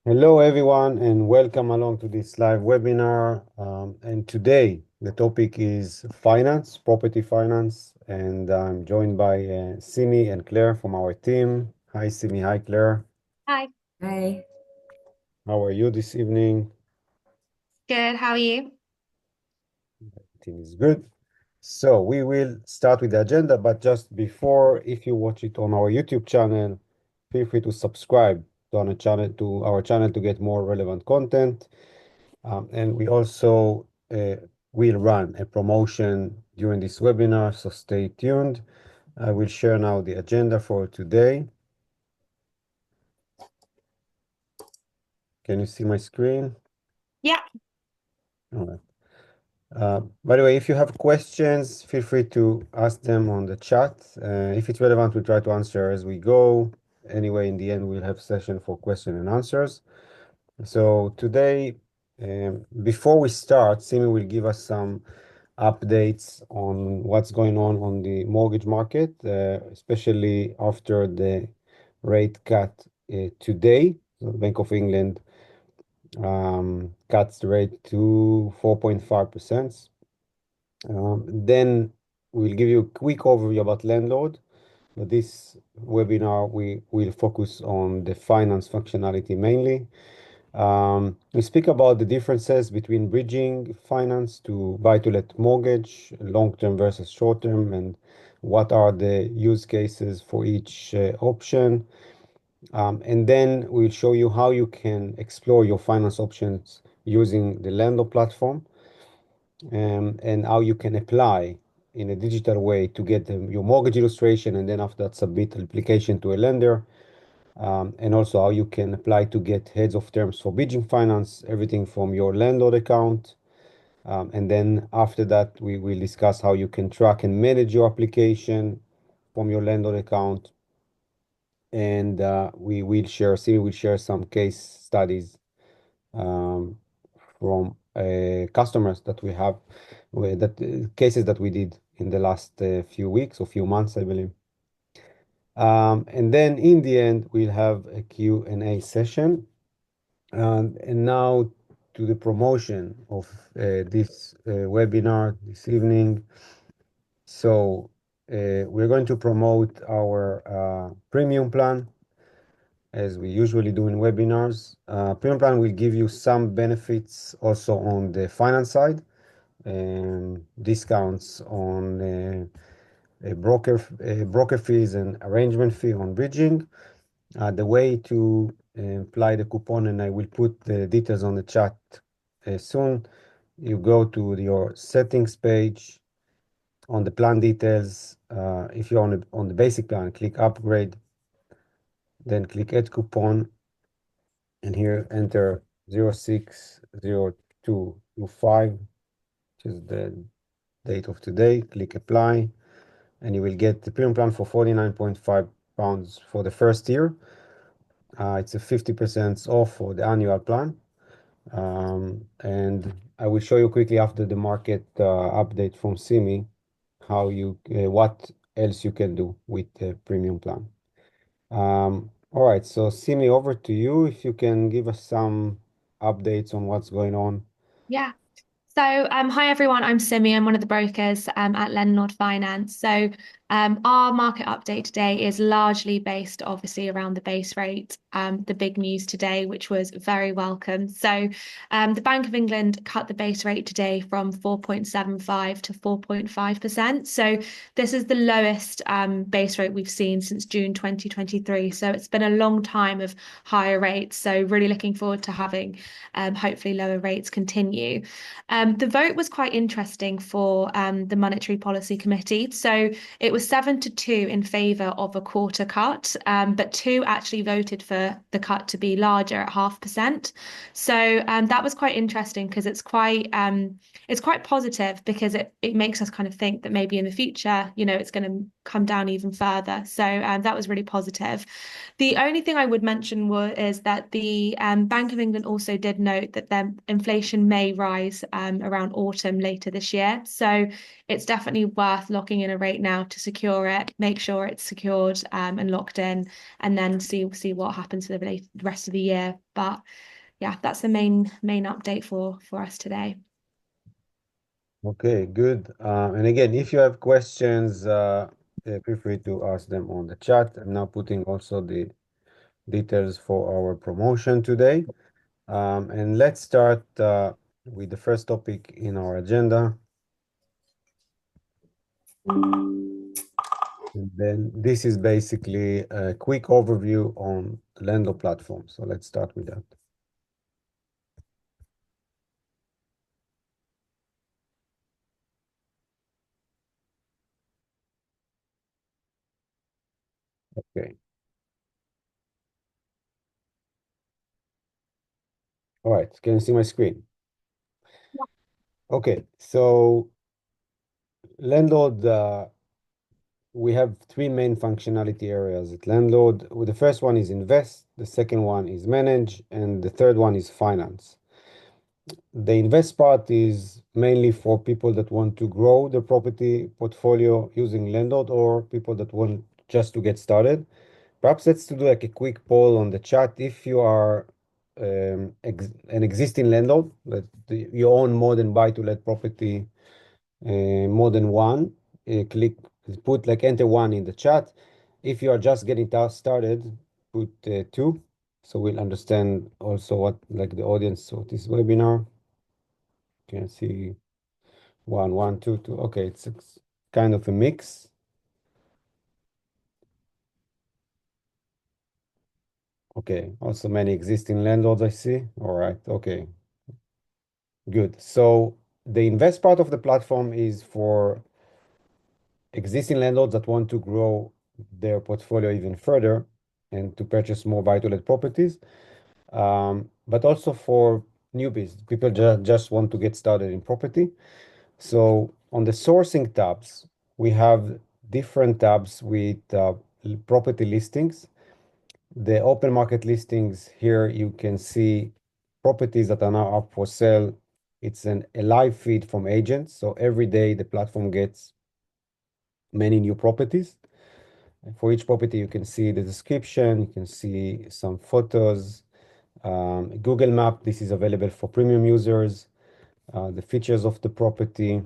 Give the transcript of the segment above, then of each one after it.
Hello, everyone, and welcome along to this live webinar. And today, the topic is finance, property finance, and I'm joined by Simi and Claire from our team. Hi, Simi. Hi, Claire. Hi. Hi. How are you this evening? Good. How are you? Team is good. So we will start with the agenda, but just before, if you watch it on our YouTube channel, feel free to subscribe to our channel to get more relevant content. And we also will run a promotion during this webinar, so stay tuned. I will share now the agenda for today. Can you see my screen? Yeah. All right. By the way, if you have questions, feel free to ask them on the chat. If it's relevant, we'll try to answer as we go. Anyway, in the end, we'll have session for question and answers. So today, before we start, Simi will give us some updates on what's going on the mortgage market, especially after the rate cut today. So the Bank of England cuts the rate to 4.5%. Then we'll give you a quick overview about Lendlord. But this webinar, we will focus on the finance functionality mainly. We speak about the differences between bridging finance to buy-to-let mortgage, long-term versus short-term, and what are the use cases for each option. And then we'll show you how you can explore your finance options using the Lendo platform, and how you can apply in a digital way to get your mortgage illustration, and then after that submit the application to a lender, and also how you can apply to get heads of terms for bridging finance, everything from your landlord account. And then after that, we will discuss how you can track and manage your application from your landlord account. And Simi will share some case studies um, from customers that we have, cases that we did in the last few weeks or few months, I believe. And then in the end, we'll have a Q&A session. And now to the promotion of this webinar this evening. So we're going to promote our premium plan as we usually do in webinars. Premium plan will give you some benefits also on the finance side, discounts on broker fees and arrangement fee on bridging. The way to apply the coupon, and I will put the details on the chat soon. You go to your settings page on the plan details. If you're on the basic plan, click upgrade, then click add coupon, and here enter 060225, which is the date of today. Click apply, and you will get the premium plan for £49.5 for the first year. It's a 50% off for the annual plan. And I will show you quickly after the market update from Simi what else you can do with the premium plan. All right, so Simi, over to you. If you can give us some updates on what's going on. Yeah. Hi everyone, I'm Simi. I'm one of the brokers at Lendlord Finance. Our market update today is largely based, obviously, around the base rate. The big news today, which was very welcome. The Bank of England cut the base rate today from 4.75 to 4.5%. So, this is the lowest base rate we've seen since June 2023. So, it's been a long time of higher rates. So, really looking forward to having hopefully lower rates continue. The vote was quite interesting for the Monetary Policy Committee. So it was 7-2 in favour of a quarter cut, but two actually voted for the cut to be larger at 0.5%. That was quite interesting because it's quite positive because it makes us kind of think that maybe in the future, it's going to come down even further. So that was really positive. The only thing I would mention is that the Bank of England also did note that their inflation may rise around autumn later this year. So it's definitely worth locking in a rate now to secure it, make sure it's secured and locked in, and then see what happens for the rest of the year. But yeah, that's the main update for us today. Okay, good. And again, if you have questions, feel free to ask them on the chat. I'm now putting also the details for our promotion today. And let's start with the first topic in our agenda. And then this is basically a quick overview on Lendo platform. So let's start with that. Okay. All right. Can you see my screen? Okay. So Lendlord, we have three main functionality areas at Lendlord. The first one is invest, the second one is manage, and the third one is finance. The invest part is mainly for people that want to grow their property portfolio using Lendlord or people that want just to get started. Perhaps let's do like a quick poll on the chat. If you are an existing landlord that you own more than buy-to-let property, more than one, click put like enter one in the chat. If you are just getting started, put two, so we'll understand also what like the audience of this webinar. You can see one, two, two. Okay, it's kind of a mix. Okay, also many existing landlords I see. All right, okay, good. So the invest part of the platform is for existing landlords that want to grow their portfolio even further and to purchase more buy-to-let properties, but also for newbies, people just want to get started in property. So on the sourcing tabs, we have different tabs with property listings. The open market listings here, you can see properties that are now up for sale. It's a live feed from agents. So every day the platform gets many new properties. And for each property, you can see the description, you can see some photos. Google Map, this is available for premium users, the features of the property.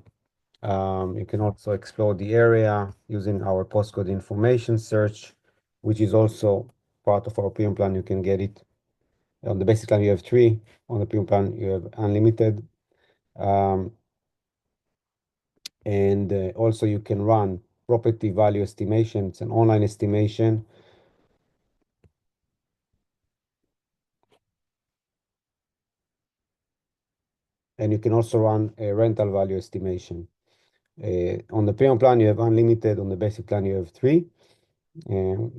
You can also explore the area using our postcode information search, which is also part of our premium plan. You can get it. On the basic plan, you have three. On the premium plan, you have unlimited. And also you can run property value estimation. It's an online estimation. And you can also run a rental value estimation. On the premium plan, you have unlimited. On the basic plan, you have three.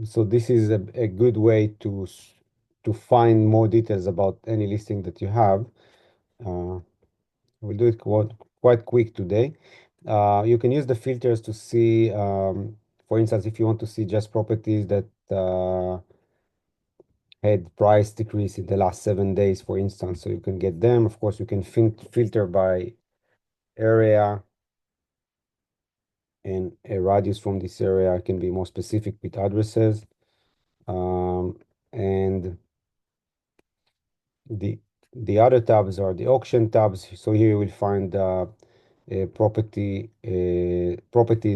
So this is a good way to find more details about any listing that you have. We'll do it quite quick today. You can use the filters to see, for instance, if you want to see just properties that had price decrease in the last 7 days, for instance, so you can get them. Of course, you can filter by area, and a radius from this area can be more specific with addresses. And the other tabs are the auction tabs. So here you will find properties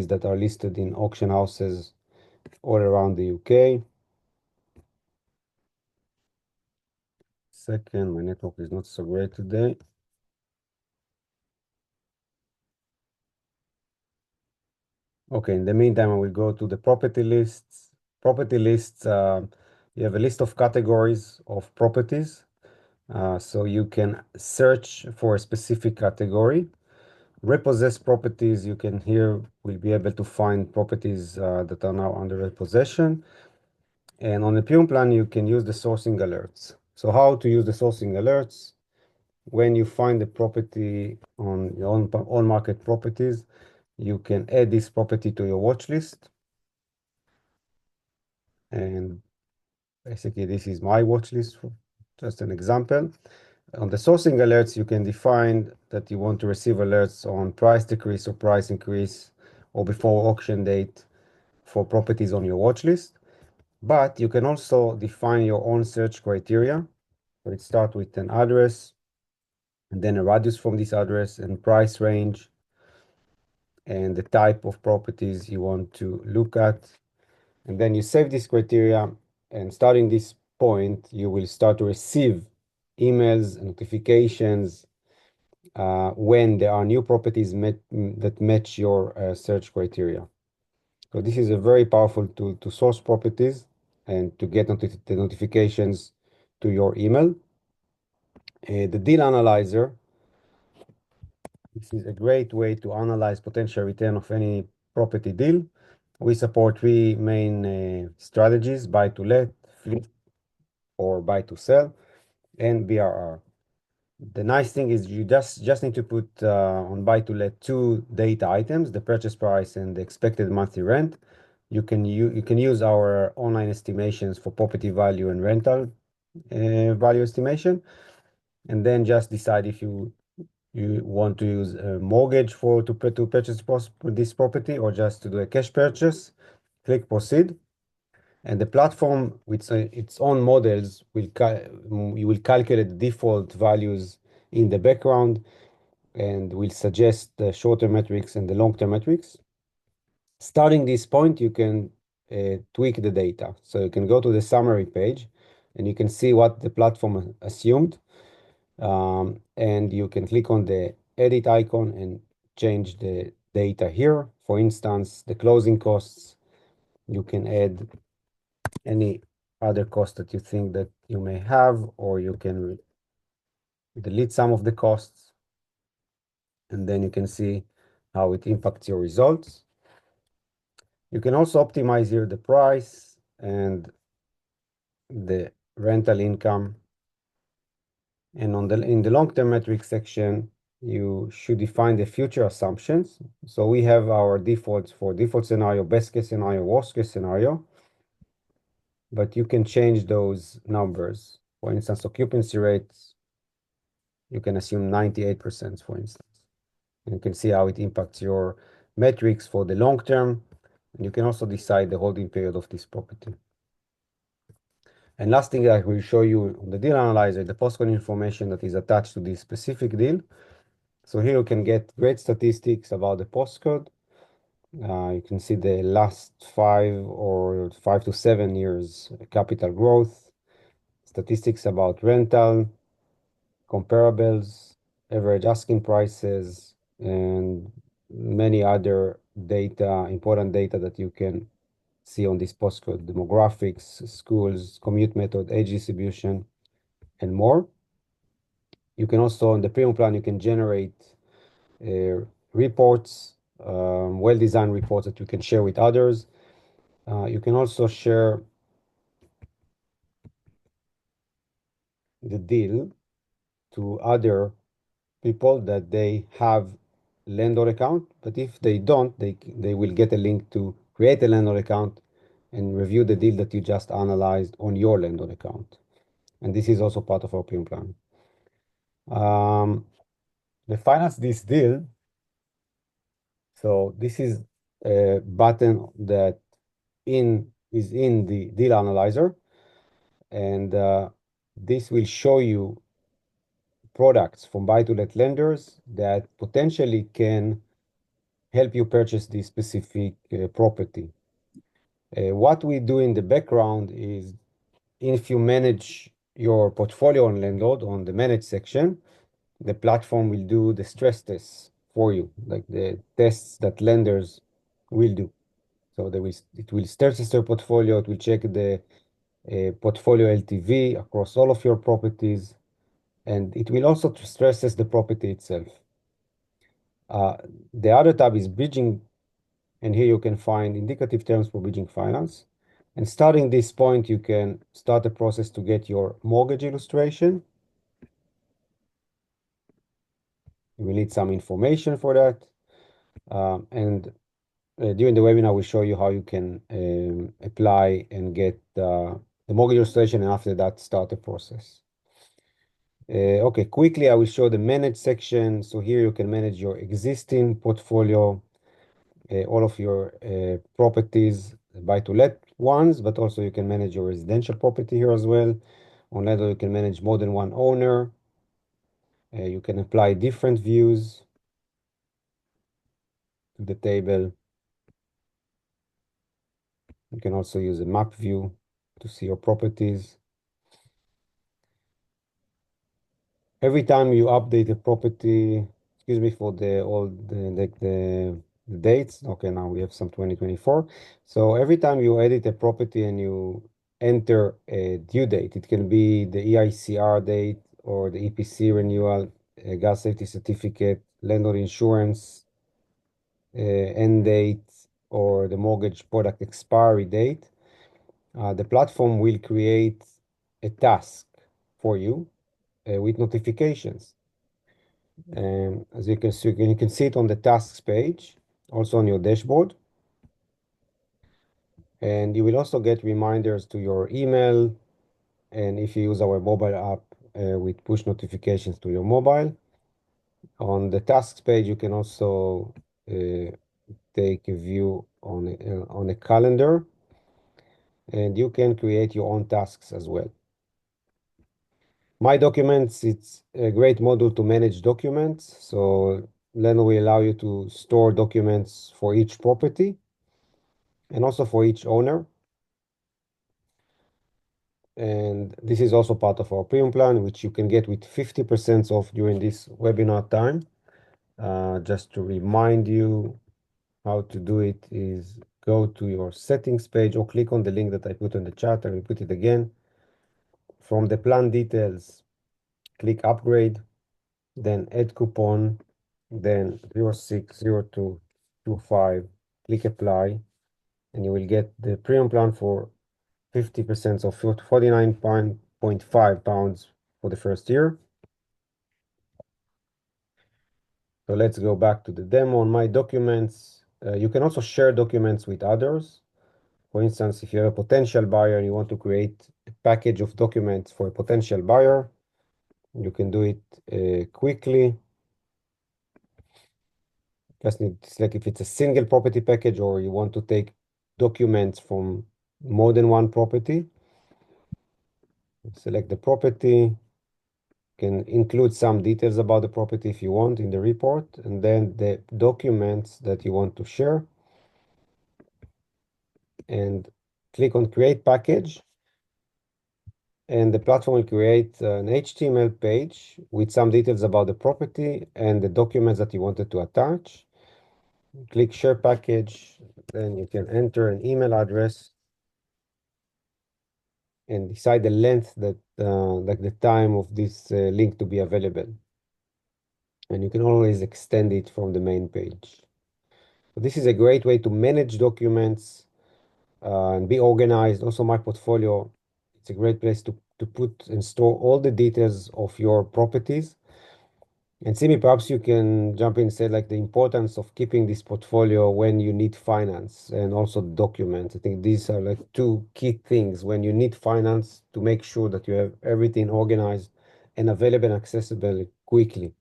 that are listed in auction houses all around the UK. Second, my network is not so great today. Okay, in the meantime, I will go to the property lists. Property lists, you have a list of categories of properties. So you can search for a specific category. Repossessed properties, you can here will be able to find properties that are now under repossession. And on the premium plan, you can use the sourcing alerts. So how to use the sourcing alerts? When you find a property on your own market properties, you can add this property to your watch list. And basically, this is my watch list for just an example. On the sourcing alerts, you can define that you want to receive alerts on price decrease or price increase or before auction date for properties on your watch list. But you can also define your own search criteria. So it starts with an address and then a radius from this address and price range and the type of properties you want to look at. And then you save this criteria, and starting this point, you will start to receive emails and notifications when there are new properties that match your search criteria. So this is a very powerful tool to source properties and to get the notifications to your email. The deal analyzer, this is a great way to analyze potential return of any property deal. We support three main strategies: buy to let, flip, or buy to sell, and BRR. The nice thing is you just need to put on buy to let two data items, the purchase price and the expected monthly rent. You can use our online estimations for property value and rental value estimation, and then just decide if you want to use a mortgage to purchase this property or just to do a cash purchase. Click proceed. And the platform with its own models you will calculate the default values in the background and will suggest the short-term metrics and the long-term metrics. Starting this point, you can tweak the data. So you can go to the summary page and you can see what the platform assumed. And you can click on the edit icon and change the data here. For instance, the closing costs, you can add any other cost that you think that you may have, or you can delete some of the costs, and then you can see how it impacts your results. You can also optimize here the price and the rental income. And in the long-term metrics section, you should define the future assumptions. So we have our defaults for default scenario, best case scenario, worst case scenario, but you can change those numbers. For instance, occupancy rates, you can assume 98%, for instance. And you can see how it impacts your metrics for the long term. And you can also decide the holding period of this property. And last thing I will show you on the deal analyzer, the postcode information that is attached to this specific deal. So here you can get great statistics about the postcode. You can see the last 5 to 7 years capital growth, statistics about rental, comparables, average asking prices, and many other data, important data that you can see on this postcode: demographics, schools, commute method, age distribution, and more. You can also, on the premium plan, you can generate reports, well-designed reports that you can share with others. You can also share the deal to other people that they have Lendlord account, but if they don't, they will get a link to create a Lendlord account and review the deal that you just analyzed on your Lendlord account. And this is also part of our premium plan. The finance this deal. So this is a button that is in the deal analyzer, and this will show you products from buy-to-let lenders that potentially can help you purchase this specific property. What we do in the background is, if you manage your portfolio on Lendlord on the manage section, the platform will do the stress tests for you, like the tests that lenders will do. So it will stress test your portfolio. It will check the portfolio LTV across all of your properties, and it will also stress test the property itself. The other tab is bridging, and here you can find indicative terms for bridging finance. And starting this point, you can start a process to get your mortgage illustration. You will need some information for that. And During the webinar, we show you how you can apply and get the mortgage illustration, and after that, start the process. Okay, quickly, I will show the manage section. So here you can manage your existing portfolio, all of your properties, buy-to-let ones, but also you can manage your residential property here as well. On Lendlord, you can manage more than one owner. You can apply different views to the table. You can also use a map view to see your properties. Every time you update a property, excuse me for the dates. Okay, now we have some 2024. So every time you edit a property and you enter a due date, it can be the EICR date or the EPC renewal, a gas safety certificate, landlord insurance, end date, or the mortgage product expiry date. The platform will create a task for you with notifications. As you can see, you can see it on the tasks page, also on your dashboard. And you will also get reminders to your email. And if you use our mobile app with push notifications to your mobile. On the tasks page, you can also take a view on a calendar, and you can create your own tasks as well. My Documents, it's a great module to manage documents. So Leno will allow you to store documents for each property and also for each owner. And this is also part of our premium plan, which you can get with 50% off during this webinar time. Just to remind you how to do it is go to your settings page or click on the link that I put in the chat. I will put it again. From the plan details, click upgrade, then add coupon, then 060225, click apply, and you will get the premium plan for 50% off, 49.5 pounds for the first year. So let's go back to the demo on My Documents. You can also share documents with others. For instance, if you have a potential buyer and you want to create a package of documents for a potential buyer, you can do it quickly. Just need to select if it's a single property package or you want to take documents from more than one property. Select the property. Can include some details about the property if you want in the report, and then the documents that you want to share. And click on Create Package. And the platform will create an HTML page with some details about the property and the documents that you wanted to attach. Click Share Package, then you can enter an email address and decide the length that, like the time of this link to be available. And you can always extend it from the main page. So this is a great way to manage documents and be organized. Also, My Portfolio, it's a great place to put and store all the details of your properties. And Simi, perhaps you can jump in and say like the importance of keeping this portfolio when you need finance and also documents. I think these are like two key things when you need finance to make sure that you have everything organized and available and accessible quickly.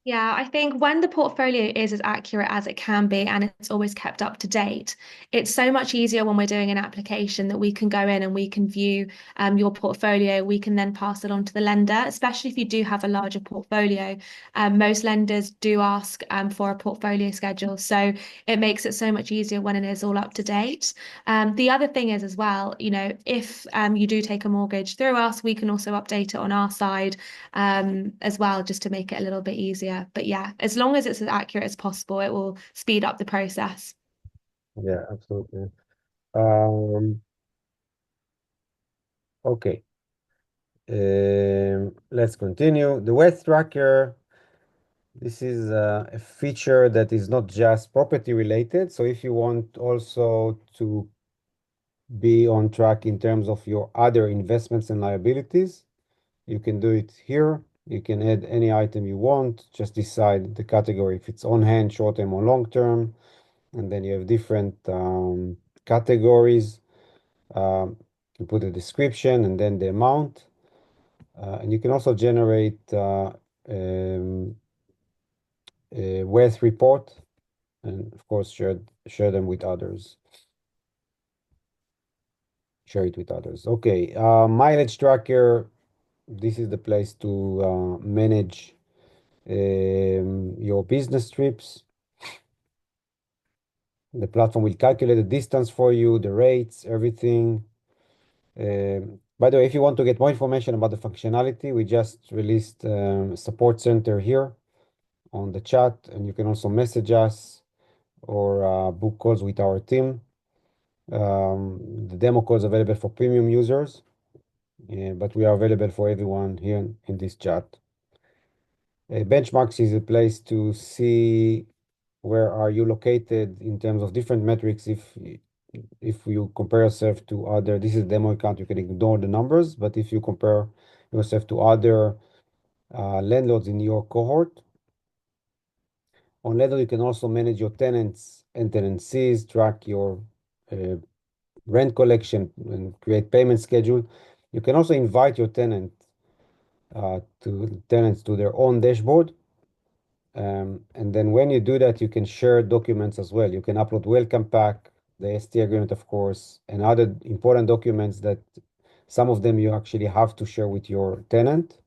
Yeah, I think when the portfolio is as accurate as it can be and it's always kept up to date, it's so much easier when we're doing an application that we can go in and we can view your portfolio. We can then pass it on to the lender, especially if you do have a larger portfolio. Most lenders do ask for a portfolio schedule. So it makes it so much easier when it is all up to date. The other thing is as well, if you do take a mortgage through us, we can also update it on our side as well, just to make it a little bit easier. But yeah, as long as it's as accurate as possible, it will speed up the process. Yeah, absolutely. Um, okay. Let's continue. The wealth tracker. This is a feature that is not just property related. So if you want also to be on track in terms of your other investments and liabilities, you can do it here. You can add any item you want, just decide the category if it's on hand, short term or long term. and then you have different categories. You put a description and then the amount. And you can also generate um, a wealth report and, of course, share them with others. Share it with others. Okay, mileage tracker. This is the place to manage your business trips. The platform will calculate the distance for you, the rates, everything. By the way, if you want to get more information about the functionality, we just released support center here on the chat, and you can also message us or book calls with our team. The demo code is available for premium users, but we are available for everyone here in this chat. Benchmarks is a place to see where are you located in terms of different metrics. If you compare yourself to other, this is demo account, you can ignore the numbers, but if you compare yourself to other landlords in your cohort, on Lendlord, you can also manage your tenants and tenancies, track your uh, rent collection, and create payment schedule. You can also invite your tenants to their own dashboard. And then when you do that, you can share documents as well. You can upload welcome pack, the ST agreement, of course, and other important documents that some of them you actually have to share with your tenant.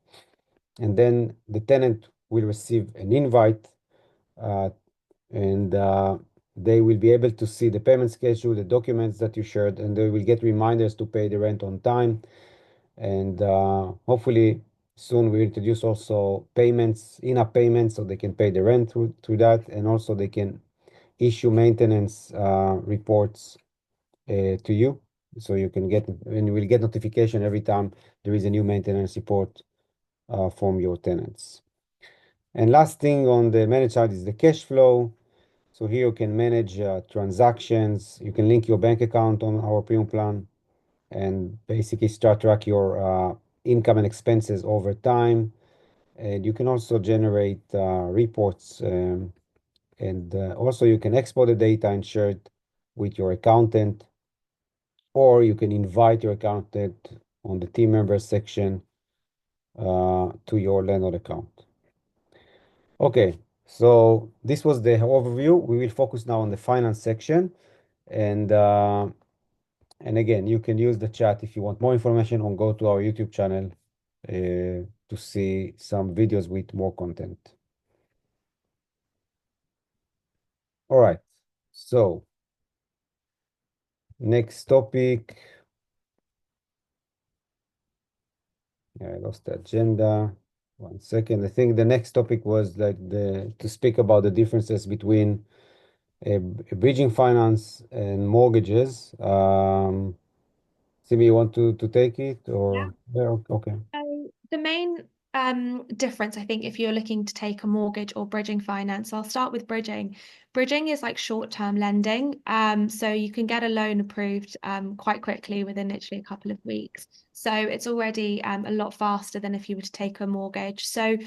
And then the tenant will receive an invite, uh, and they will be able to see the payment schedule, the documents that you shared, and they will get reminders to pay the rent on time. And hopefully soon we introduce also payments, in-app payments, so they can pay the rent through that, and also they can issue maintenance reports to you, so you can get, and you will get notification every time there is a new maintenance report from your tenants. And last thing on the manage side is the cash flow. So here you can manage transactions. You can link your bank account on our premium plan and basically start track your income and expenses over time. And you can also generate reports, and also you can export the data and share it with your accountant, or you can invite your accountant on the team members section to your Lendlord account. Okay, so this was the overview. We will focus now on the finance section, and again, you can use the chat if you want more information, or go to our YouTube channel to see some videos with more content. All right, so next topic. Yeah, I lost the agenda. 1 second. I think the next topic was like to speak about the differences between bridging finance and mortgages. Simi, you want to take it Yeah. or? Yeah, okay. So the main difference, I think, if you're looking to take a mortgage or bridging finance, I'll start with bridging. Bridging is like short-term lending. So you can get a loan approved quite quickly within literally a couple of weeks. So it's already a lot faster than if you were to take a mortgage. So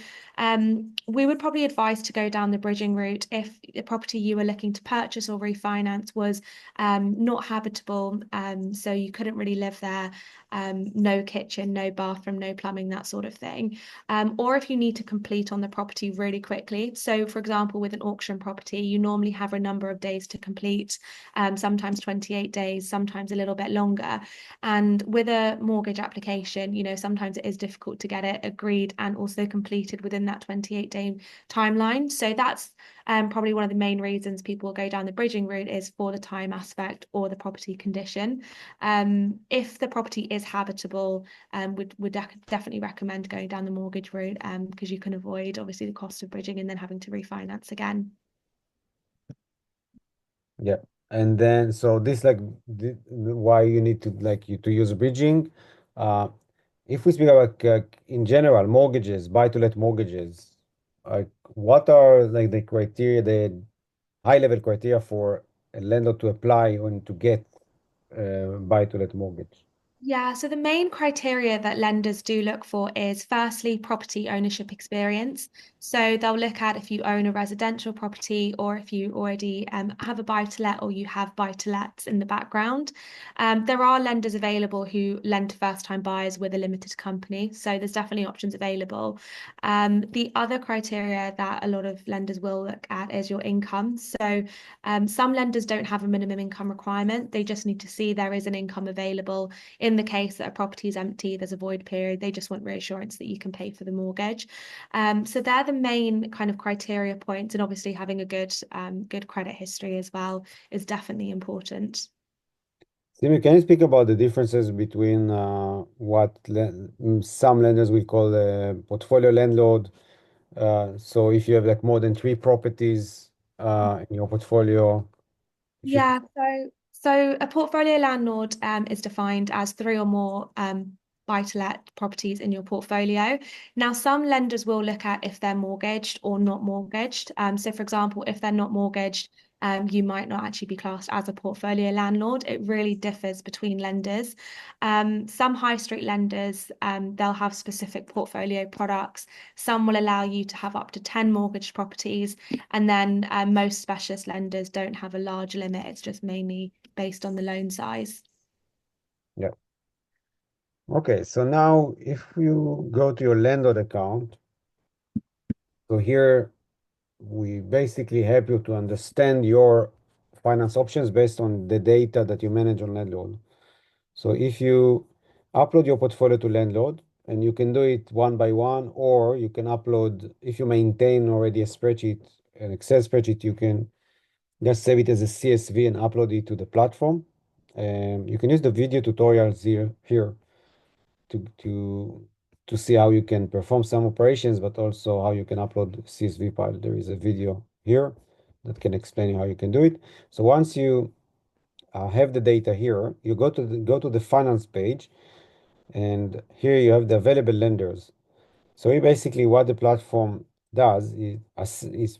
we would probably advise to go down the bridging route if the property you were looking to purchase or refinance was not habitable. So you couldn't really live there, no kitchen, no bathroom, no plumbing, that sort of thing. Or if you need to complete on the property really quickly. So, for example, with an auction property, you normally have a number of days to complete, sometimes 28 days, sometimes a little bit longer. And with a mortgage application, sometimes it is difficult to get it agreed and also completed within that 28-day timeline. So that's probably one of the main reasons people go down the bridging route, is for the time aspect or the property condition. If the property is habitable, would definitely recommend going down the mortgage route, because you can avoid obviously the cost of bridging and then having to refinance again. Yeah. And then, so this like why you need to to use bridging. Uh, if we speak about in general mortgages, buy to let mortgages, what are like the criteria, the high level criteria for a lender to apply and to get buy to let mortgage? Yeah, so the main criteria that lenders do look for is firstly property ownership experience. So they'll look at if you own a residential property or if you already have a buy-to-let or you have buy-to-lets in the background. There are lenders available who lend to first-time buyers with a limited company. So there's definitely options available. The other criteria that a lot of lenders will look at is your income. So some lenders don't have a minimum income requirement. They just need to see there is an income available in the case that a property is empty, there's a void period, they just want reassurance that you can pay for the mortgage. So they're the main kind of criteria points, and obviously having a good credit history as well is definitely important. Simi, can you speak about the differences between some lenders will call a portfolio landlord? So if you have like more than three properties in your portfolio, if you Yeah, so a portfolio landlord is defined as three or more buy-to-let properties in your portfolio. Now, some lenders will look at if they're mortgaged or not mortgaged. So, for example, if they're not mortgaged, you might not actually be classed as a portfolio landlord. It really differs between lenders. Some high street lenders, they'll have specific portfolio products. Some will allow you to have up to 10 mortgaged properties. And then most specialist lenders don't have a large limit. It's just mainly based on the loan size. yeah. Okay, so now if you go to your landlord account, so here we basically help you to understand your finance options based on the data that you manage on Lendlord. So if you upload your portfolio to Lendlord, and you can do it one by one, or you can upload, if you maintain already a spreadsheet, an Excel spreadsheet, you can just save it as a CSV and upload it to the platform. You can use the video tutorials here to see how you can perform some operations, but also how you can upload CSV file. There is a video here that can explain you how you can do it. So once you have the data here, you go to the finance page, and here you have the available lenders. So here basically what the platform does is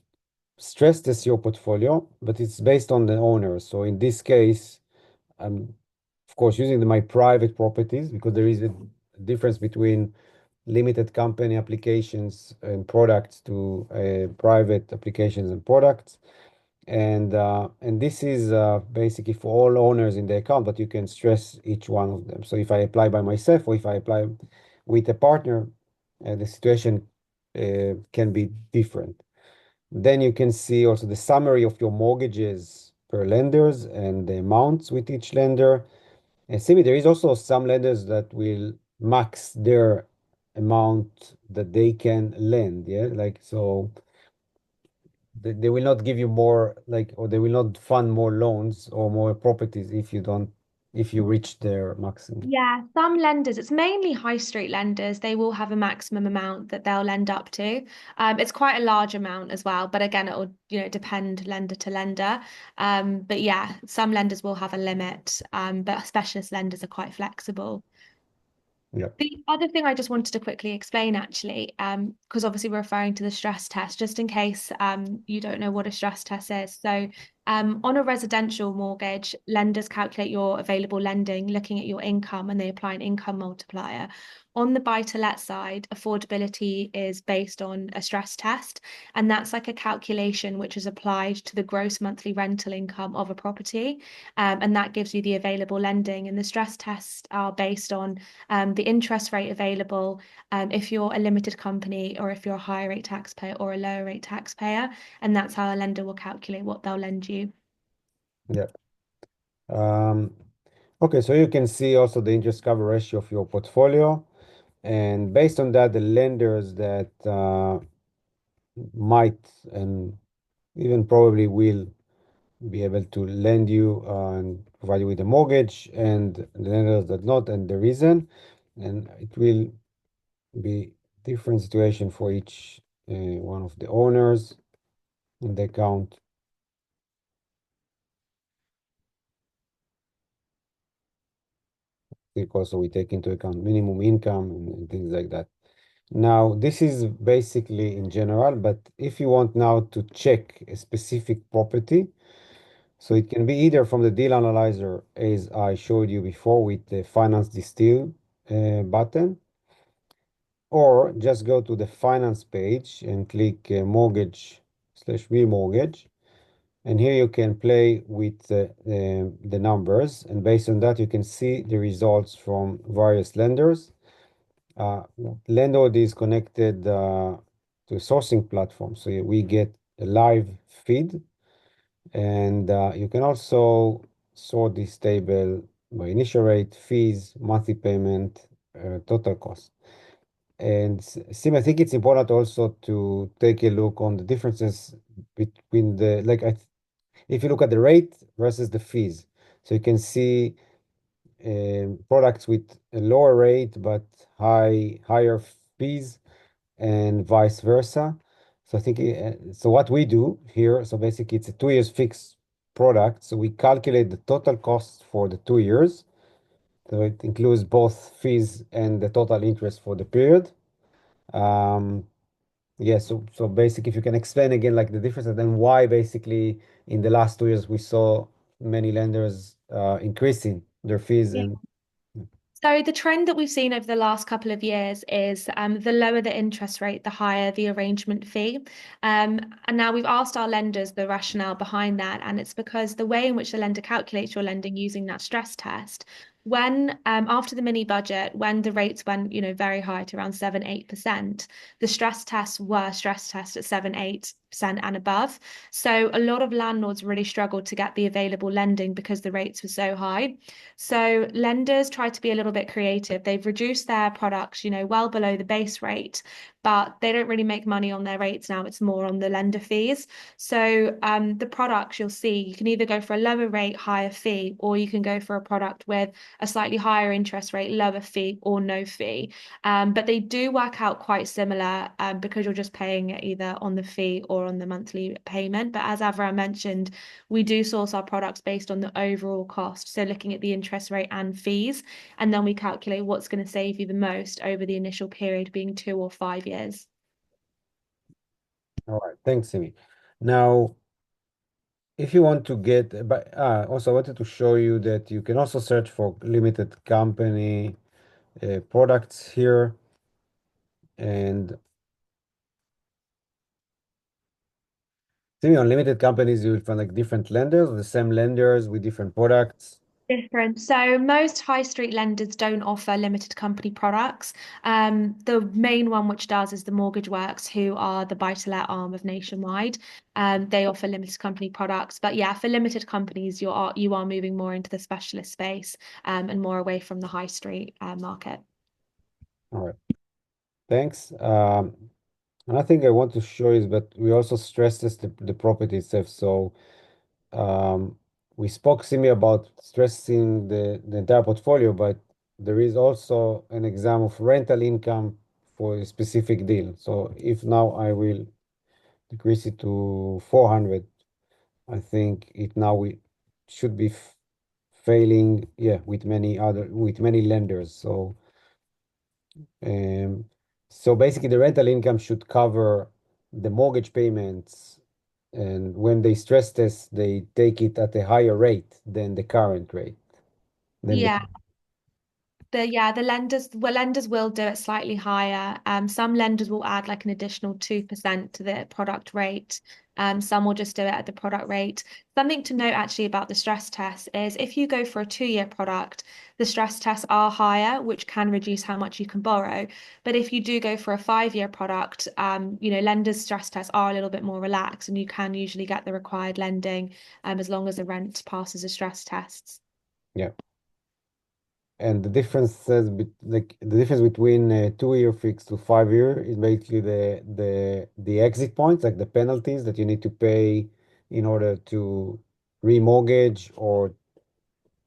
stress test your portfolio, but it's based on the owners. So in this case, I'm of course using my private properties because there is a difference between limited company applications and products to private applications and products. And this is basically for all owners in the account, but you can stress each one of them. So if I apply by myself or if I apply with a partner, the situation can be different. Then you can see also the summary of your mortgages per lenders and the amounts with each lender. And Simi, there is also some lenders that will max their amount that they can lend. Yeah, like so they will not give you more like, or they will not fund more loans or more properties if you don't, if you reach their maximum. Yeah, some lenders, it's mainly high street lenders, they will have a maximum amount that they'll lend up to. It's quite a large amount as well, but again, it will, depend lender to lender. But yeah, some lenders will have a limit, but specialist lenders are quite flexible. Yeah. The other thing I just wanted to quickly explain, actually, because obviously we're referring to the stress test, just in case you don't know what a stress test is. So, on a residential mortgage, lenders calculate your available lending looking at your income and they apply an income multiplier. On the buy-to-let side, affordability is based on a stress test, and that's like a calculation which is applied to the gross monthly rental income of a property, and that gives you the available lending. And the stress tests are based on the interest rate available, if you're a limited company or if you're a higher rate taxpayer or a lower rate taxpayer. And that's how a lender will calculate what they'll lend you. Yeah. Um, okay, so you can see also the interest cover ratio of your portfolio. And based on that, the lenders that might and even probably will be able to lend you and provide you with a mortgage, and the lenders that not, and the reason. And it will be different situation for each one of the owners in the account. Because we take into account minimum income and things like that. Now, this is basically in general, but if you want now to check a specific property, So it can be either from the deal analyzer, as I showed you before with the finance this deal button, or just go to the finance page and click mortgage slash remortgage. And here you can play with the numbers. And based on that, you can see the results from various lenders. Uh, Lendlord is connected to a sourcing platform. So we get a live feed. And you can also sort this table by initial rate, fees, monthly payment, total cost. And Sim, I think it's important also to take a look on the differences between if you look at the rate versus the fees. So you can see products with a lower rate but higher fees and vice versa. So I think so. What we do here, so basically, it's a 2 years fixed product. So we calculate the total cost for the 2 years. So it includes both fees and the total interest for the period. Um, yeah. So basically, if you can explain again like the difference and then why basically in the last 2 years we saw many lenders increasing their fees and So the trend that we've seen over the last couple of years is the lower the interest rate, the higher the arrangement fee. And now we've asked our lenders the rationale behind that, and it's because the way in which the lender calculates your lending using that stress test, when after the mini budget, when the rates went, very high to around 7, 8%, the stress tests were stress tests at 7, 8% and above. So a lot of landlords really struggled to get the available lending because the rates were so high. So lenders try to be a little bit creative. They've reduced their products, well below the base rate, but they don't really make money on their rates now. It's more on the lender fees. So the products you'll see, you can either go for a lower rate, higher fee, or you can go for a product with a slightly higher interest rate, lower fee, or no fee. But they do work out quite similar because you're just paying it either on the fee or on the monthly payment. But as Avra mentioned, we do source our products based on the overall cost. So looking at the interest rate and fees, and then we calculate what's going to save you the most over the initial period being 2 or 5 years. all right. Thanks, Simi. Now, if you want to get, but also I wanted to show you that you can also search for limited company products here. And see, on limited companies, you will find like different lenders, or the same lenders with different products. Different. So most high street lenders don't offer limited company products. The main one which does is the Mortgage Works, who are the buy-to-let arm of Nationwide. They offer limited company products, but yeah, for limited companies, you are moving more into the specialist space and more away from the high street market. All right, thanks. Another thing I want to show is that we also stress test the property itself. So we spoke, Simi, about stressing the entire portfolio, but there is also an exam of rental income for a specific deal. So if now I will decrease it to 400, I think it now we should be failing, yeah, with many lenders. Um, so basically the rental income should cover the mortgage payments, and when they stress test, they take it at a higher rate than the current rate. Than the Yeah. The lenders will do it slightly higher. Some lenders will add like an additional 2% to the product rate. Some will just do it at the product rate. Something to note actually about the stress test is if you go for a 2 year product, the stress tests are higher, which can reduce how much you can borrow. But if you do go for a 5 year product, lenders' stress tests are a little bit more relaxed, and you can usually get the required lending, as long as the rent passes the stress tests. Yeah. And the difference like the difference between 2 year fixed to 5 year is basically the exit points, like the penalties that you need to pay in order to remortgage or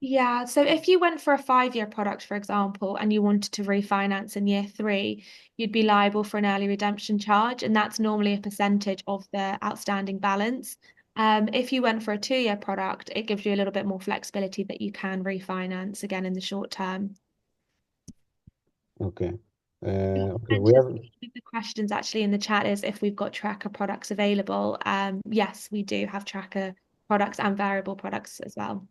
Yeah, so if you went for a 5 year product, for example, and you wanted to refinance in year three, you'd be liable for an early redemption charge, and that's normally a percentage of the outstanding balance. If you went for a 2 year product, it gives you a little bit more flexibility that you can refinance again in the short term. okay. Okay, we Mentioned have one of the questions actually in the chat is if we've got tracker products available. Yes, we do have tracker products and variable products as well.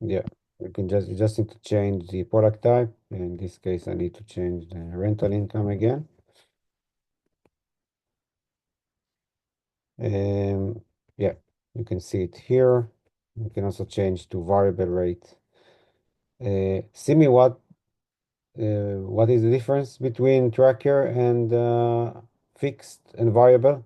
Yeah, you just need to change the product type. In this case, I need to change the rental income again. Yeah, you can see it here. You can also change to variable rate. Simi, what is the difference between tracker and fixed and variable?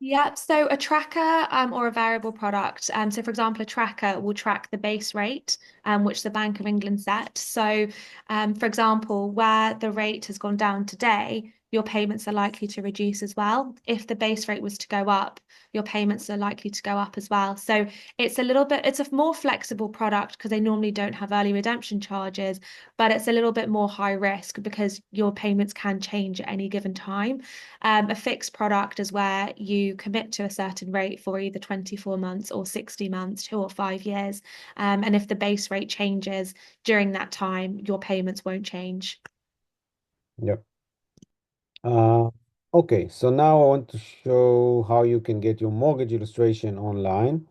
Yeah, so a tracker or a variable product. So, for example, a tracker will track the base rate which the Bank of England set. So, for example, where the rate has gone down today, your payments are likely to reduce as well. If the base rate was to go up, your payments are likely to go up as well. So it's a more flexible product because they normally don't have early redemption charges, but it's a little bit more high risk because your payments can change at any given time. A fixed product is where you commit to a certain rate for either 24 months or 60 months, 2 or 5 years. And if the base rate changes during that time, your payments won't change. Yep. Uh, okay, so now I want to show how you can get your mortgage illustration online.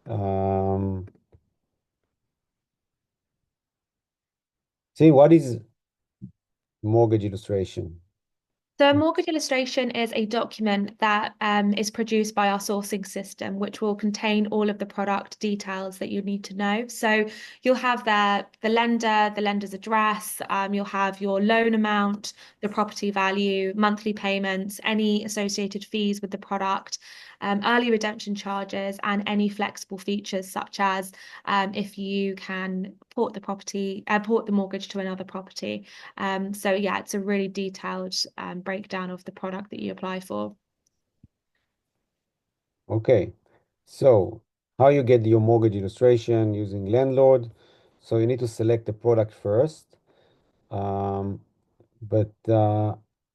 Um, see, what is mortgage illustration? So, a mortgage illustration is a document that is produced by our sourcing system, which will contain all of the product details that you need to know. So, you'll have the lender, the lender's address, you'll have your loan amount, the property value, monthly payments, any associated fees with the product, early redemption charges, and any flexible features such as if you can port the mortgage to another property. So yeah, it's a really detailed breakdown of the product that you apply for. Okay, so how you get your mortgage illustration using Lendlord. So you need to select the product first. Um, but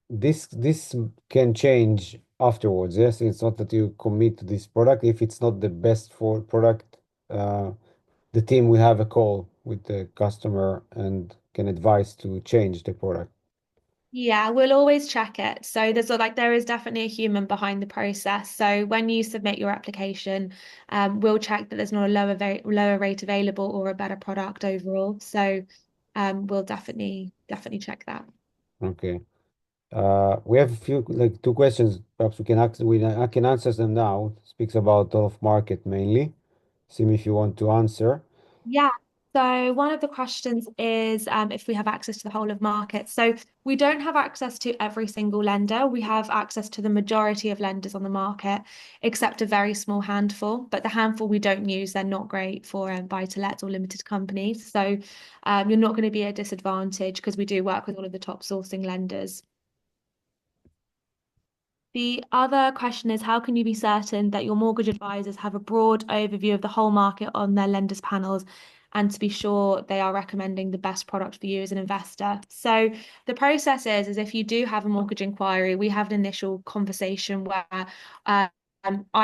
this can change afterwards. Yes, it's not that you commit to this product. If it's not the best for product, uh, the team will have a call with the customer and can advise to change the product. Yeah, we'll always check it. So there is definitely a human behind the process. So when you submit your application, we'll check that there's not a lower rate available or a better product overall. So we'll definitely check that. Okay. We have a few, like two questions. Perhaps I can answer them now. Speaks about off market mainly. See if you want to answer. Yeah. So one of the questions is if we have access to the whole of market. So we don't have access to every single lender. We have access to the majority of lenders on the market, except a very small handful. But the handful we don't use, they're not great for buy-to-let or limited companies. So you're not going to be at a disadvantage because we do work with all of the top sourcing lenders. The other question is, how can you be certain that your mortgage advisors have a broad overview of the whole market on their lenders panels and to be sure they are recommending the best product for you as an investor? So the process is if you do have a mortgage inquiry, we have an initial conversation where I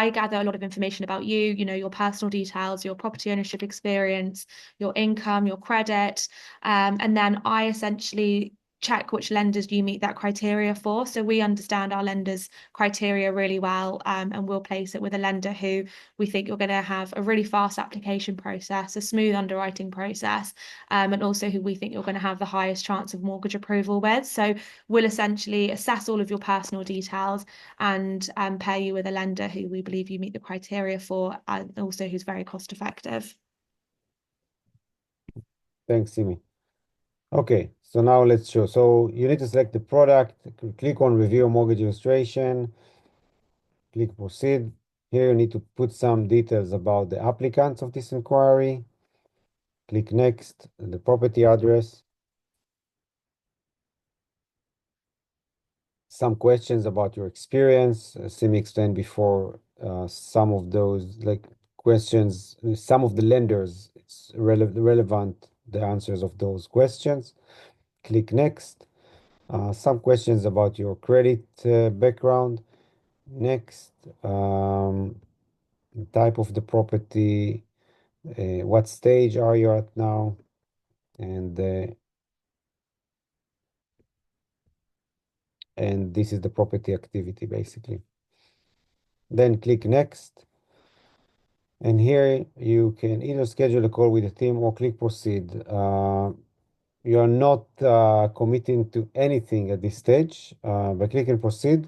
gather a lot of information about you, your personal details, your property ownership experience, your income, your credit, and then I essentially check which lenders you meet that criteria for. So we understand our lenders' criteria really well, and we'll place it with a lender who we think you're going to have a really fast application process, a smooth underwriting process, and also who we think you're going to have the highest chance of mortgage approval with. So we'll essentially assess all of your personal details and pair you with a lender who we believe you meet the criteria for, and also who's very cost effective. Thanks, Simi. Okay, so now let's show. So you need to select the product, click on review mortgage illustration, click proceed. Here you need to put some details about the applicants of this inquiry. Click next, the property address, some questions about your experience. Simi explained before, some of those like questions, some of the lenders, it's relevant, the answers of those questions. Click next. Some questions about your credit background. Next, type of the property, what stage are you at now, and this is the property activity basically. then click next. And here you can either schedule a call with the team or click proceed. You are not committing to anything at this stage. By clicking proceed,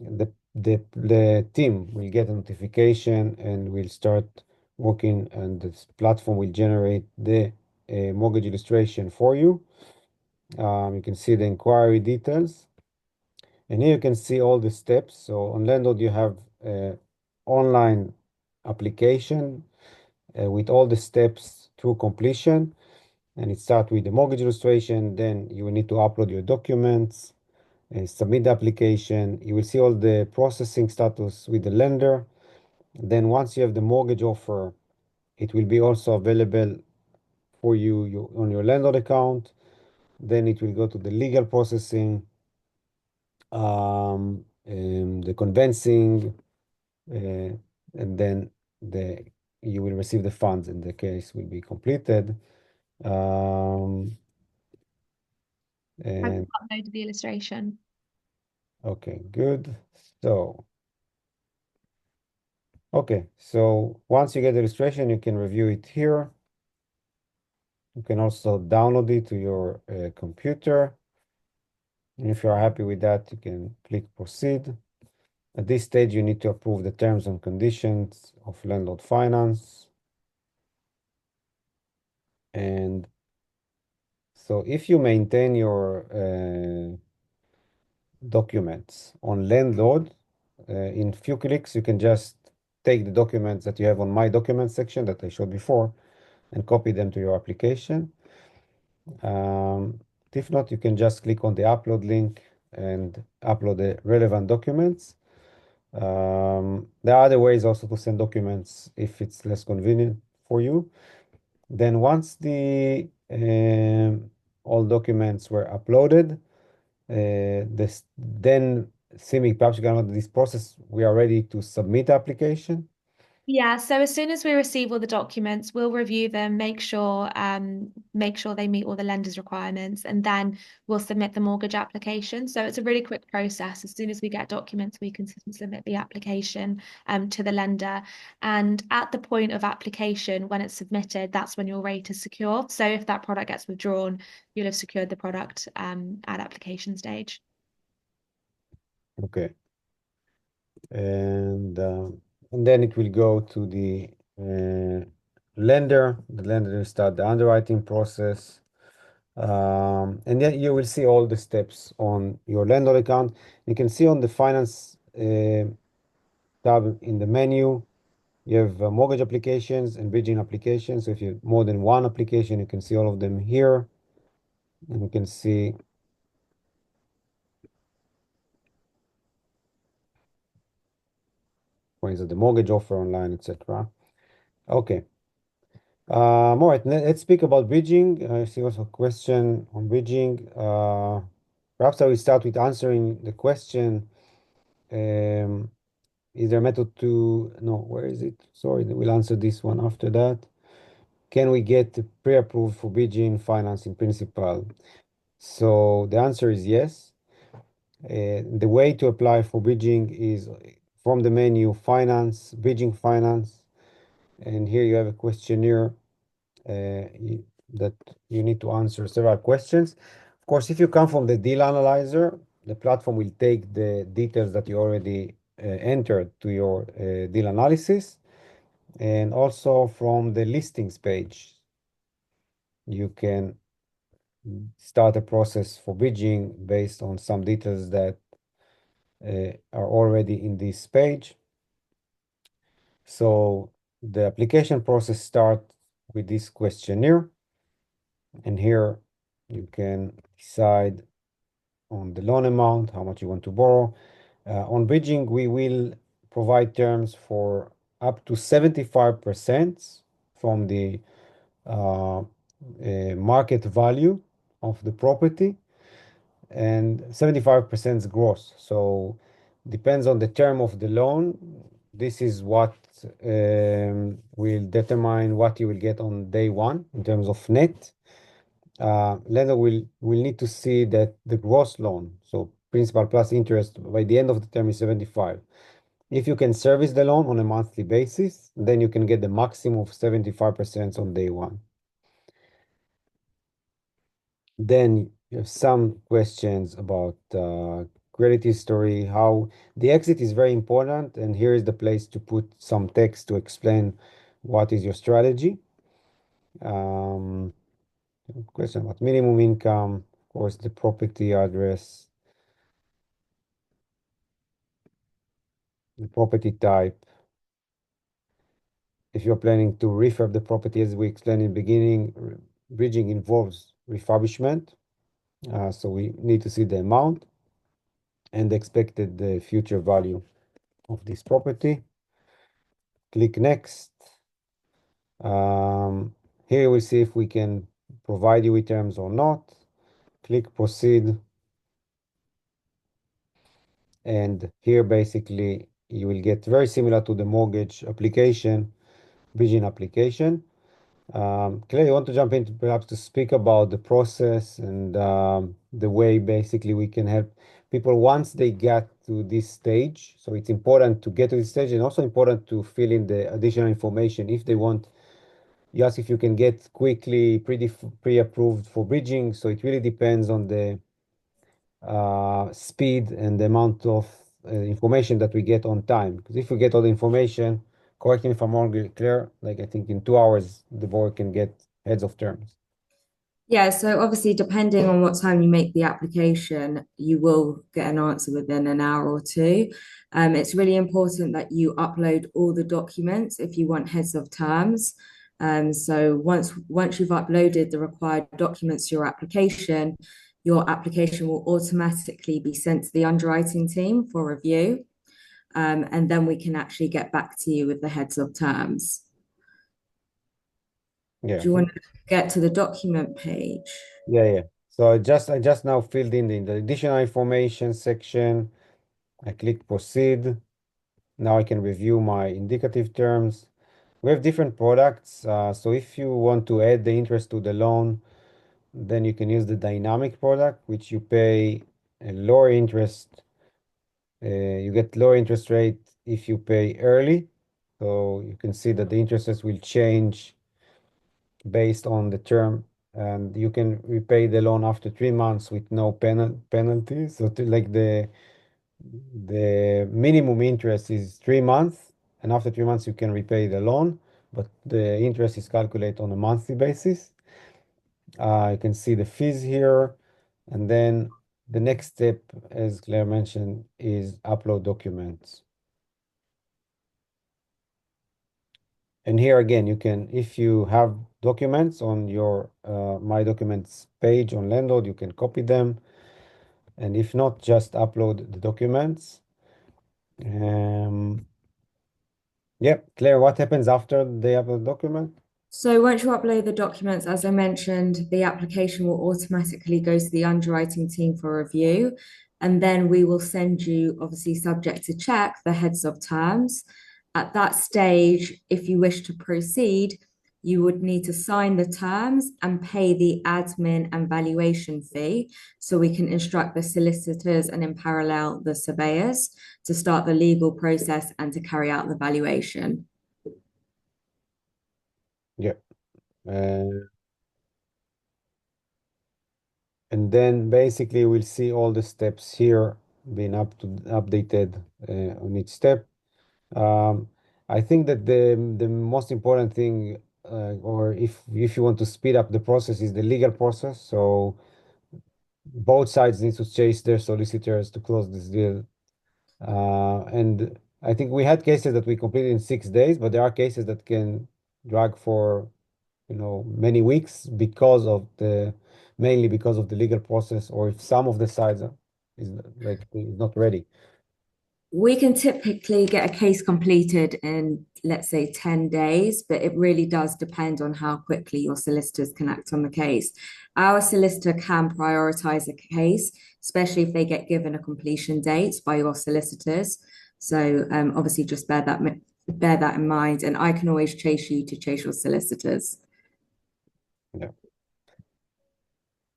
the team will get a notification and will start working, and this platform will generate the mortgage illustration for you. You can see the inquiry details, and here you can see all the steps. So on Lendlord, you have online application with all the steps through completion. And it starts with the mortgage illustration. Then you will need to upload your documents, submit the application. You will see all the processing status with the lender. Then once you have the mortgage offer, it will be also available for you on your Lendlord account. Then it will go to the legal processing, the convincing, and then you will receive the funds and the case will be completed. Um, I've and uploaded the illustration. okay, good. So, okay, so once you get the illustration, you can review it here. You can also download it to your computer. And if you are happy with that, you can click proceed. At this stage, you need to approve the terms and conditions of Lendlord Finance. And so if you maintain your documents on Lendlord, in few clicks, you can just take the documents that you have on My Documents section that I showed before and copy them to your application. If not, you can just click on the upload link and upload the relevant documents. There are other ways also to send documents if it's less convenient for you. Then once the all documents were uploaded, then Simi, perhaps you can note this process, we are ready to submit the application. Yeah, so as soon as we receive all the documents, we'll review them, make sure they meet all the lender's requirements, and then we'll submit the mortgage application. So it's a really quick process. As soon as we get documents, we can submit the application to the lender. And at the point of application, when it's submitted, that's when your rate is secure. So if that product gets withdrawn, you'll have secured the product at application stage. Okay. And then it will go to the lender. The lender will start the underwriting process. And then you will see all the steps on your Lendlord account. You can see on the finance tab in the menu, you have mortgage applications and bridging applications. So if you have more than one application, you can see all of them here. And you can see, for instance, the mortgage offer online, etc. Okay. All right, let's speak about bridging. I see also a question on bridging. Perhaps I will start with answering the question. Um, is there a method to, no, where is it? Sorry, we'll answer this one after that. Can we get pre-approved for bridging financing principal? So the answer is yes. The way to apply for bridging is from the menu, finance, bridging finance. And here you have a questionnaire that you need to answer several questions. Of course, if you come from the deal analyzer, the platform will take the details that you already entered to your deal analysis. And also from the listings page, you can start a process for bridging based on some details that are already in this page. So the application process starts with this questionnaire. And here you can decide on the loan amount, how much you want to borrow. On bridging, we will provide terms for up to 75% from the market value of the property and 75% gross. So depends on the term of the loan. This is what will determine what you will get on day one in terms of net. Lender will need to see that the gross loan, so principal plus interest, by the end of the term is 75. If you can service the loan on a monthly basis, then you can get the maximum of 75% on day one. Then you have some questions about credit history, how the exit is very important, and here is the place to put some text to explain what is your strategy. Question about minimum income, of course, the property address, the property type. If you're planning to refurb the property, as we explained in the beginning, bridging involves refurbishment. So we need to see the amount and the expected future value of this property. Click next. Here we see if we can provide you with terms or not. Click proceed. And here basically you will get very similar to the mortgage application, bridging application. Claire, you want to jump in perhaps to speak about the process and the way basically we can help people once they get to this stage. So it's important to get to this stage and also important to fill in the additional information if they want. You ask if you can get quickly pre-approved for bridging. So it really depends on the speed and the amount of information that we get on time. Because if we get all the information, correct me if I'm wrong, Claire, like I think in 2 hours, the board can get heads of terms. Yeah, so obviously, depending on what time you make the application, you will get an answer within an hour or two. It's really important that you upload all the documents if you want heads of terms. So once you've uploaded the required documents to your application will automatically be sent to the underwriting team for review. And then we can actually get back to you with the heads of terms. Yeah. Do you want to get to the document page? Yeah. So I just now filled in the additional information section. I click proceed. Now I can review my indicative terms. We have different products. So if you want to add the interest to the loan, then you can use the dynamic product, which you pay a lower interest. You get lower interest rate if you pay early. So you can see that the interest rates will change based on the term, and you can repay the loan after 3 months with no penalty. So like the minimum interest is 3 months, and after 3 months you can repay the loan, but the interest is calculated on a monthly basis. You can see the fees here, and then the next step, as Claire mentioned, is upload documents. And here again, you can, if you have documents on your My Documents page on Lendlord, you can copy them. And if not, just upload the documents. Yeah, Claire, what happens after they upload document? So once you upload the documents, as I mentioned, the application will automatically go to the underwriting team for review. And then we will send you, obviously subject to check, the heads of terms. At that stage, if you wish to proceed, you would need to sign the terms and pay the admin and valuation fee so we can instruct the solicitors and in parallel the surveyors to start the legal process and to carry out the valuation. Yeah. Uh, and then basically we'll see all the steps here being updated on each step. I think that the most important thing, or if you want to speed up the process, is the legal process. So both sides need to chase their solicitors to close this deal. And I think we had cases that we completed in 6 days, but there are cases that can drag for, many weeks mainly because of the legal process, or if some of the sides is not ready. We can typically get a case completed in, let's say, 10 days, but it really does depend on how quickly your solicitors can act on the case. Our solicitor can prioritize a case, especially if they get given a completion date by your solicitors. So obviously just bear that in mind, and I can always chase you to chase your solicitors. Yeah.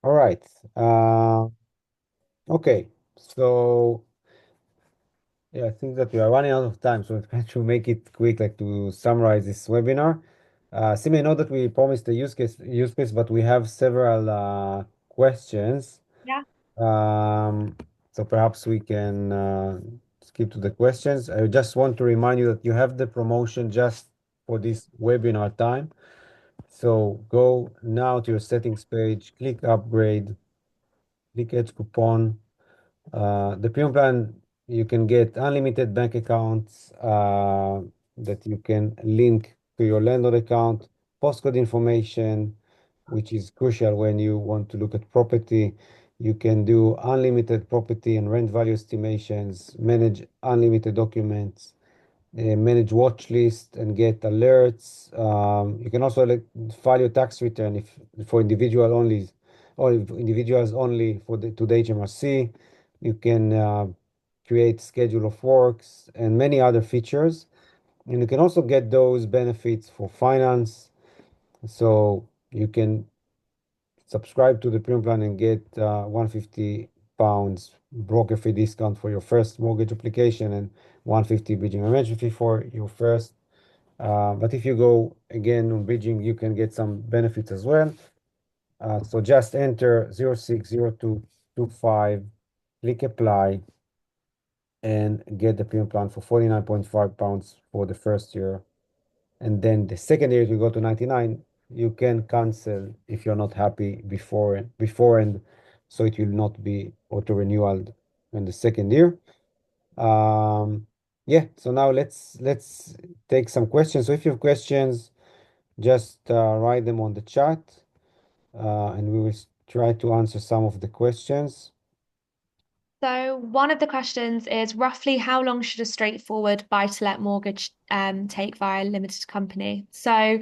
All right. Okay. So Yeah, I think that we are running out of time, so I try to make it quick, like to summarize this webinar. Simi, I know that we promised the use case, but we have several questions. Yeah. So perhaps we can skip to the questions. I just want to remind you that you have the promotion just for this webinar time. So go now to your settings page, click upgrade, click edge coupon. The premium plan, you can get unlimited bank accounts that you can link to your Lendlord account, postcode information, which is crucial when you want to look at property. You can do unlimited property and rent value estimations, manage unlimited documents, manage watch list and get alerts. You can also file your tax return if for individual only, or if individuals only for to the HMRC. You can create schedule of works and many other features. And you can also get those benefits for finance. So you can subscribe to the premium plan and get £150 broker fee discount for your first mortgage application and 150 bridging arrangement fee for your first. But if you go again on bridging, you can get some benefits as well. So just enter 060225, click apply, and get the premium plan for £49.5 for the first year. And then the second year, if you go to 99, you can cancel if you're not happy before, and so it will not be auto renewal in the second year. Yeah, so now let's take some questions. So if you have questions, just write them on the chat, and we will try to answer some of the questions. So one of the questions is roughly how long should a straightforward buy-to-let mortgage take via a limited company? So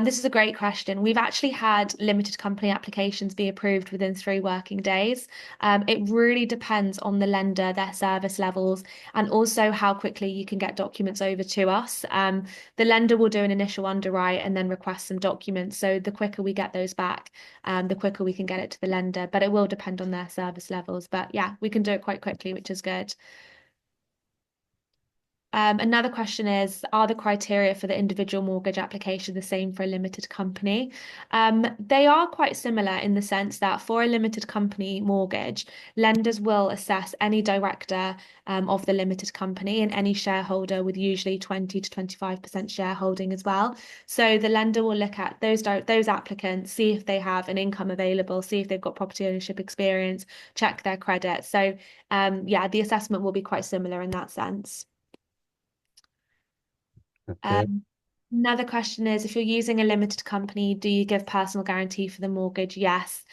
this is a great question. We've actually had limited company applications be approved within 3 working days. It really depends on the lender, their service levels, and also how quickly you can get documents over to us. The lender will do an initial underwrite and then request some documents. So the quicker we get those back, the quicker we can get it to the lender, but it will depend on their service levels. But yeah, we can do it quite quickly, which is good. Another question is, are the criteria for the individual mortgage application the same for a limited company? They are quite similar in the sense that for a limited company mortgage, lenders will assess any director of the limited company and any shareholder with usually 20 to 25% shareholding as well. So the lender will look at those applicants, see if they have an income available, see if they've got property ownership experience, check their credit. So yeah, the assessment will be quite similar in that sense. Okay. Another question is, if you're using a limited company, do you give personal guarantee for the mortgage? Yes.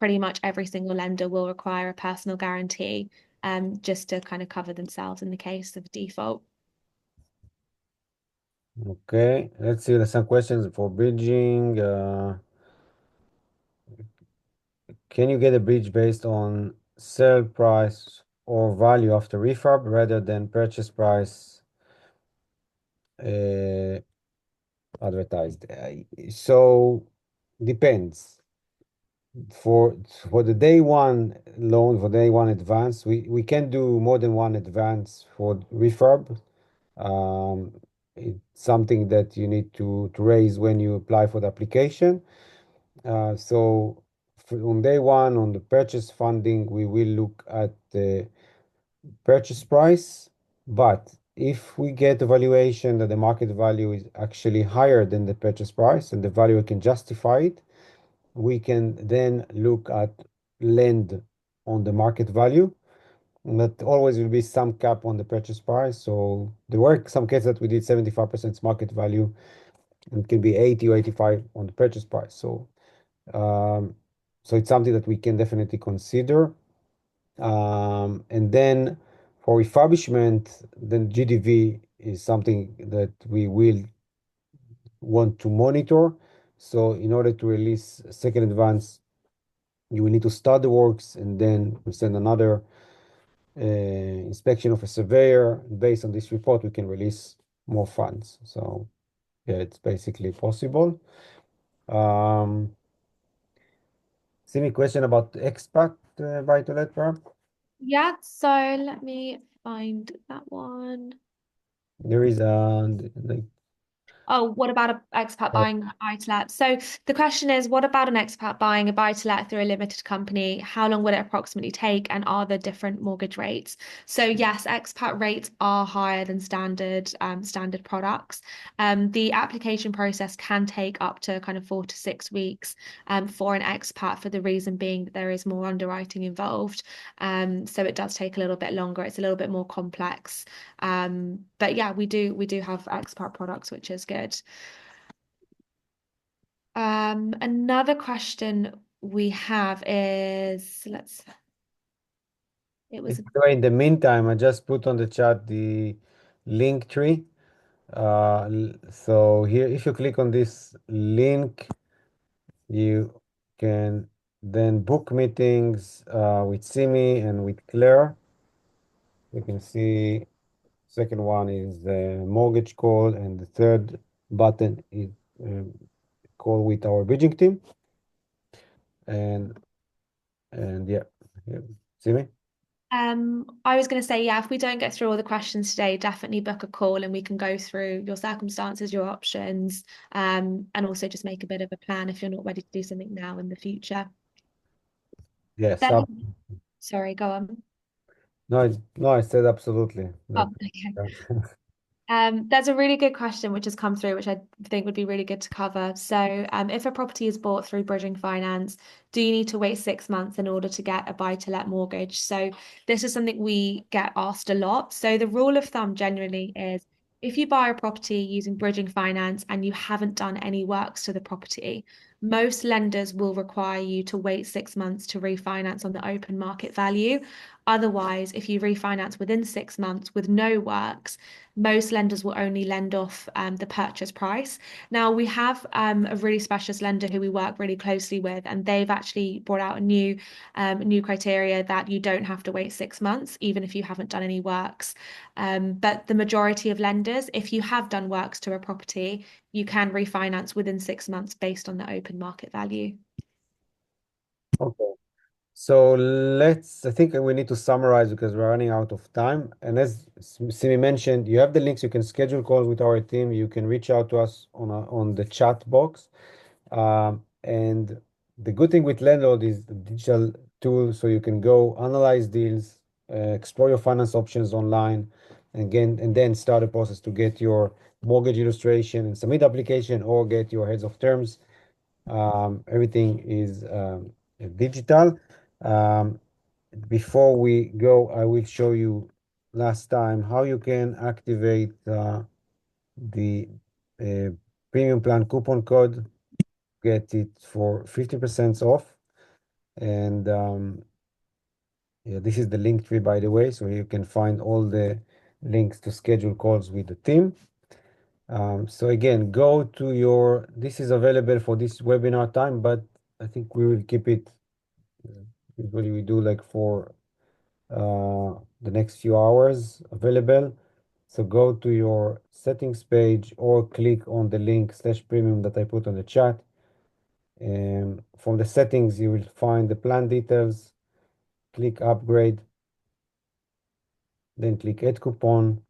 Pretty much every single lender will require a personal guarantee, just to kind of cover themselves in the case of default. Okay, let's see. There's some questions for bridging. Can you get a bridge based on sale price or value after refurb rather than purchase price uh, advertised? So depends. For the day one loan, for day one advance, we can do more than one advance for refurb. It's something that you need to raise when you apply for the application. So on day one, on the purchase funding, we will look at the purchase price. But if we get a valuation that the market value is actually higher than the purchase price and the valuer can justify it, we can then look at lend on the market value. And that always will be some cap on the purchase price. So there were some cases that we did 75% market value, and it can be 80 or 85 on the purchase price. Um, so it's something that we can definitely consider. And then for refurbishment, then GDV is something that we will want to monitor. So in order to release a second advance, you will need to start the works and then we send another inspection of a surveyor. Based on this report, we can release more funds. So yeah, it's basically possible. Semi question about expat buy-to-let, perhaps? Yeah, so let me find that one. There is like Oh, what about an expat buying a buy-to-let? So the question is, what about an expat buying a buy-to-let through a limited company? How long would it approximately take, and are there different mortgage rates? So yes, expat rates are higher than standard products. The application process can take up to kind of 4 to 6 weeks for an expat, for the reason being that there is more underwriting involved. So it does take a little bit longer. It's a little bit more complex. But yeah, we do have expat products, which is good. Another question we have is, it was, in the meantime, I just put on the chat the link tree. So here, if you click on this link, you can then book meetings with Simi and with Claire. You can see second one is mortgage call, and the third button is um, call with our bridging team. And yeah, yeah. Simi? I was going to say, yeah, if we don't get through all the questions today, definitely book a call and we can go through your circumstances, your options, and also just make a bit of a plan if you're not ready to do something now in the future. Yes. Then, sorry, go on. No, I said absolutely. Oh, okay. There's a really good question which has come through, which I think would be really good to cover. So, if a property is bought through bridging finance, do you need to wait 6 months in order to get a buy-to-let mortgage? So, this is something we get asked a lot. So, the rule of thumb generally is if you buy a property using bridging finance and you haven't done any works to the property, most lenders will require you to wait 6 months to refinance on the open market value. Otherwise, if you refinance within 6 months with no works, most lenders will only lend off the purchase price. Now, we have a really specialist lender who we work really closely with, and they've actually brought out a new criteria that you don't have to wait 6 months, even if you haven't done any works. But the majority of lenders, if you have done works to a property, you can refinance within 6 months based on the open market value. Okay. So I think we need to summarize because we're running out of time. And as Simi mentioned, you have the links. You can schedule calls with our team. You can reach out to us on the chat box. And the good thing with Lendlord is the digital tool, so you can go analyze deals, explore your finance options online, and then start a process to get your mortgage illustration and submit application or get your heads of terms. Everything is digital. Um, Before we go, I will show you last time how you can activate the uh, premium plan coupon code, get it for 50% off. And yeah, this is the link tree, by the way, so you can find all the links to schedule calls with the team. So again, this is available for this webinar time, but I think we will keep it. Usually we do like for the next few hours available. So go to your settings page or click on the link /premium that I put on the chat. And from the settings, you will find the plan details, click upgrade, then click add coupon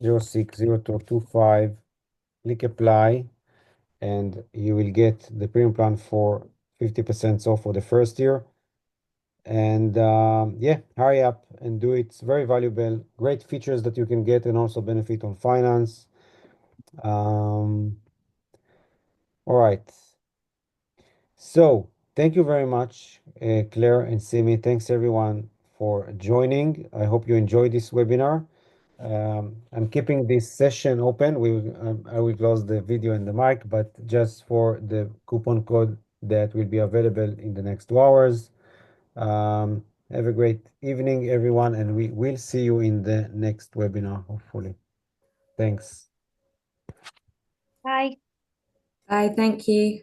060225, click apply, and you will get the premium plan for 50% off for the first year. And yeah, hurry up and do it. It's very valuable, great features that you can get and also benefit on finance. All right. So thank you very much, Claire and Simi. Thanks everyone for joining. I hope you enjoyed this webinar. I'm keeping this session open. I will close the video and the mic, but just for the coupon code that will be available in the next 2 hours. Have a great evening, everyone, and we will see you in the next webinar, hopefully. Thanks. Bye. Bye, thank you.